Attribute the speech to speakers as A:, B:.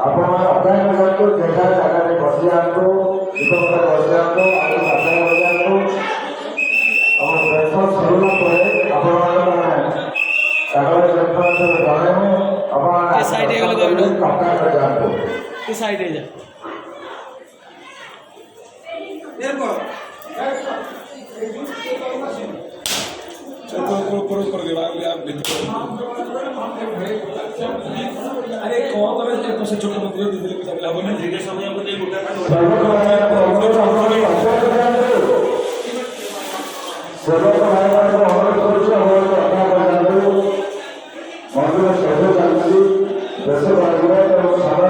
A: ଆପଣ ଅଧ୍ୟୟନ କରନ୍ତୁ ଯେଝା ଜାଗାରେ ବସି ଯାଆନ୍ତୁ ଦୀପକରେ ବସି ଯାଆନ୍ତୁ ଆଉ ଅଧ୍ୟୟନ କରିଯାଆନ୍ତୁ ଆମ ଦେଶ ସରିଲା ପରେ ଆପଣମାନେ ତାଙ୍କର ଜଣେଇବୁ ଆପଣ ଟଙ୍କା କରିଯାଆନ୍ତୁ
B: साइड जा
C: अरे कौन तो से छोटे मंदिर दिल्ली को लाभ नहीं धीरे समय को नहीं उठा
A: मंदिर सब चालती देश बाजार सारा